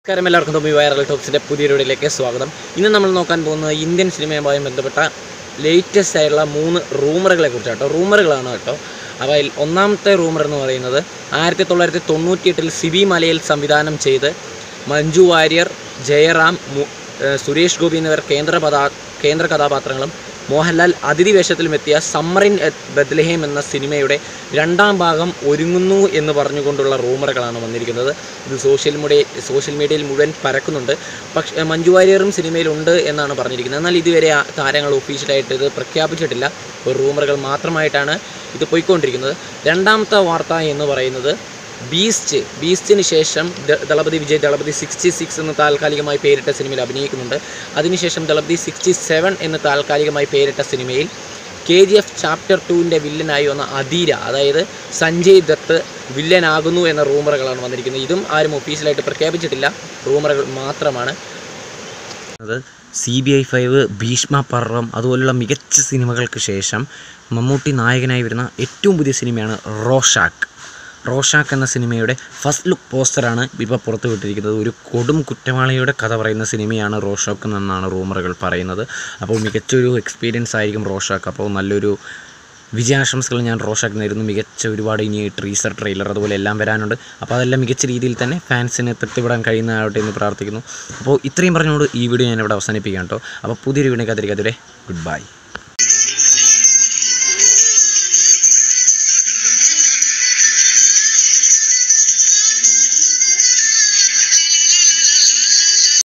നമസ്കാരം, എല്ലാവർക്കും തൊമ്മി വൈറൽ ടോക്സിൻ്റെ പുതിയൊരു വീഡിയോയിലേക്ക് സ്വാഗതം. ഇന്ന് നമ്മൾ നോക്കാൻ പോകുന്നത് ഇന്ത്യൻ സിനിമയുമായി ബന്ധപ്പെട്ട ലേറ്റസ്റ്റ് ആയിട്ടുള്ള 3 റൂമറുകളെ കുറിച്ചാട്ടോ. റൂമറുകളാണ് കേട്ടോ. അവയിൽ ഒന്നാമത്തെ റൂമർ എന്ന് പറയുന്നത് 1998 സിബി മലയിൽ സംവിധാനം ചെയ്ത് മഞ്ജു വാര്യർ, ജയറാം, സുരേഷ് ഗോപി എന്നിവർ കേന്ദ്ര കഥാപാത്രങ്ങളും മോഹൻലാൽ അതിഥി വേഷത്തിലുമെത്തിയ സമ്മർ ഇൻ ബത്ലഹേം എന്ന സിനിമയുടെ 2ാം ഭാഗം ഒരുങ്ങുന്നു എന്ന് പറഞ്ഞുകൊണ്ടുള്ള റൂമറുകളാണ് വന്നിരിക്കുന്നത്. ഇത് സോഷ്യൽ മീഡിയയിൽ മുഴുവൻ പരക്കുന്നുണ്ട്. പക്ഷേ മഞ്ജു വാര്യറും സിനിമയിലുണ്ട് എന്നാണ് പറഞ്ഞിരിക്കുന്നത്. എന്നാൽ ഇതുവരെ താരങ്ങൾ ഒഫീഷ്യലായിട്ട് ഇത് പ്രഖ്യാപിച്ചിട്ടില്ല. റൂമറുകൾ മാത്രമായിട്ടാണ് ഇത് പോയിക്കൊണ്ടിരിക്കുന്നത്. രണ്ടാമത്തെ വാർത്ത എന്ന് പറയുന്നത് ബീസ്റ്റിന് ശേഷം ദളപതി വിജയ് ദളപതി 66 എന്ന് താൽക്കാലികമായി പേരിട്ട സിനിമയിൽ അഭിനയിക്കുന്നുണ്ട്. അതിനുശേഷം ദളപതി 67 എന്ന് താൽക്കാലികമായി പേരിട്ട സിനിമയിൽ KGF ചാപ്റ്റർ 2ൻ്റെ വില്ലനായി വന്ന അധീര, അതായത് സഞ്ജയ് ദത്ത് വില്ലനാകുന്നു എന്ന റൂമറുകളാണ് വന്നിരിക്കുന്നത്. ഇതും ആരും ഒഫീഷ്യലായിട്ട് പ്രഖ്യാപിച്ചിട്ടില്ല, റൂമറുകൾ മാത്രമാണ്. CBI 5, ഭീഷ്മ പർവം അതുപോലുള്ള മികച്ച സിനിമകൾക്ക് ശേഷം മമ്മൂട്ടി നായകനായി വരുന്ന ഏറ്റവും പുതിയ സിനിമയാണ് റോഷാക്ക് എന്ന സിനിമയുടെ ഫസ്റ്റ് ലുക്ക് പോസ്റ്ററാണ് ഇപ്പോൾ പുറത്തുവിട്ടിരിക്കുന്നത്. ഒരു കൊടും കുറ്റവാളിയുടെ കഥ പറയുന്ന സിനിമയാണ് റോഷാക്ക് എന്നാണ് റൂമറുകൾ പറയുന്നത്. അപ്പോൾ മികച്ചൊരു എക്സ്പീരിയൻസ് ആയിരിക്കും റോഷാക്ക്. അപ്പോൾ നല്ലൊരു വിജയാശംസകൾ ഞാൻ റോഷാക്ക് നേരുന്നു. മികച്ച ഒരുപാട് ഇനി ടീസർ, ട്രെയിലർ അതുപോലെ എല്ലാം വരാനുണ്ട്. അപ്പോൾ അതെല്ലാം മികച്ച രീതിയിൽ തന്നെ ഫാൻസിനെ തൃപ്തിപ്പെടാൻ കഴിയുന്നതാവട്ടെ എന്ന് പ്രാർത്ഥിക്കുന്നു. അപ്പോൾ ഇത്രയും പറഞ്ഞുകൊണ്ട് ഈ വീഡിയോ ഞാൻ ഇവിടെ അവസാനിപ്പിക്കാം കേട്ടോ. അപ്പോൾ പുതിയൊരു വീഡിയോ കാത്തിരിക്കാതെ ഗുഡ് ബൈ.